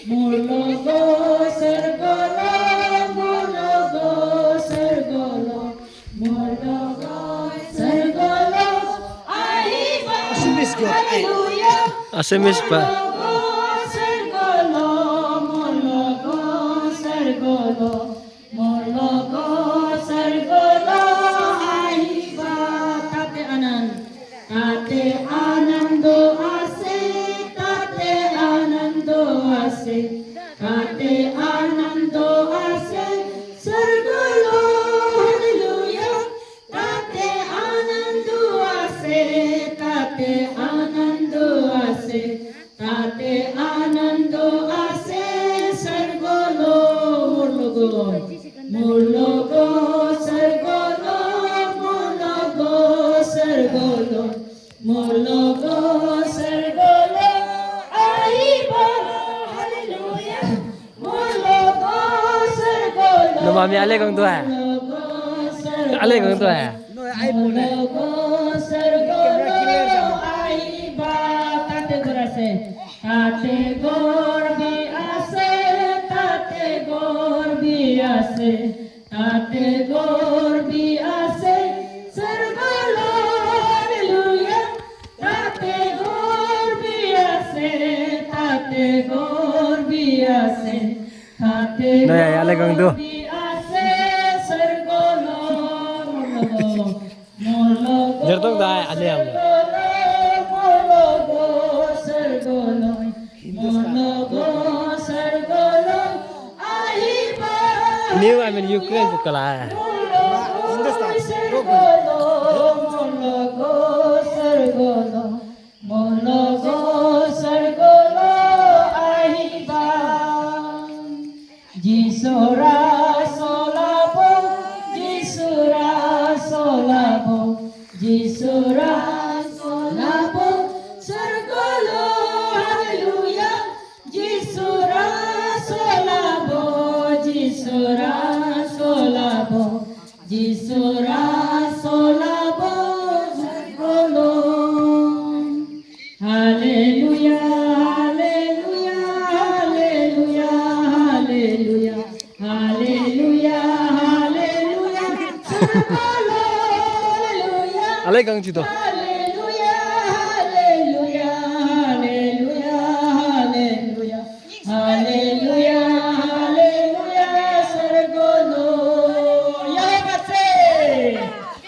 Murlogo Sergolo, Murlogo Sergolo, Murlogo Sergolo, Aiba, Hallelujah, Asemis pa. Sergolo, Murlogo Sergolo, Murlogo Sergolo, Aiba, Tate Anando Ase, Tate Anando Ase, Tate Anando Ase, Sergolo, Hallelujah, Tate Anando Ase, Tate Anando Ase, Tate Anando Ase, Sergolo, Murlogo, Murlogo, Sergolo, Murlogo, Sergolo, Murlogo, Sergolo, Aiba, Hallelujah, Murlogo, Sergolo, Lumami ale kang tua. Murlogo, Sergolo, Ale kang tua. Murlogo, Sergolo, Aiba, Tate Gorase, Tate Gorbi Ase, Tate Gorbi Ase, Tate Gorbi Ase, Sergolo, Hallelujah, Tate Gorbi Ase, Tate Gorbi Ase, Tate Nay, ale kang tu. Gorbi Ase, Sergolo, Murlogo, Murlogo, Jertok dah ale am. Murlogo, Sergolo, Murlogo, Sergolo, Aiba, New I mean Ukraine ko kala. Murlogo, Sergolo, Murlogo, Sergolo, Aiba, Jisora solabo, Jisura solabo, Jisura solabo, Sergolo, Hallelujah, Jisura solabo, Jisura solabo, Jisura solabo, Sergolo, Hallelujah, Hallelujah, Hallelujah, Hallelujah, Hallelujah, Hallelujah, Sergolo, Hallelujah, Ale kang chito.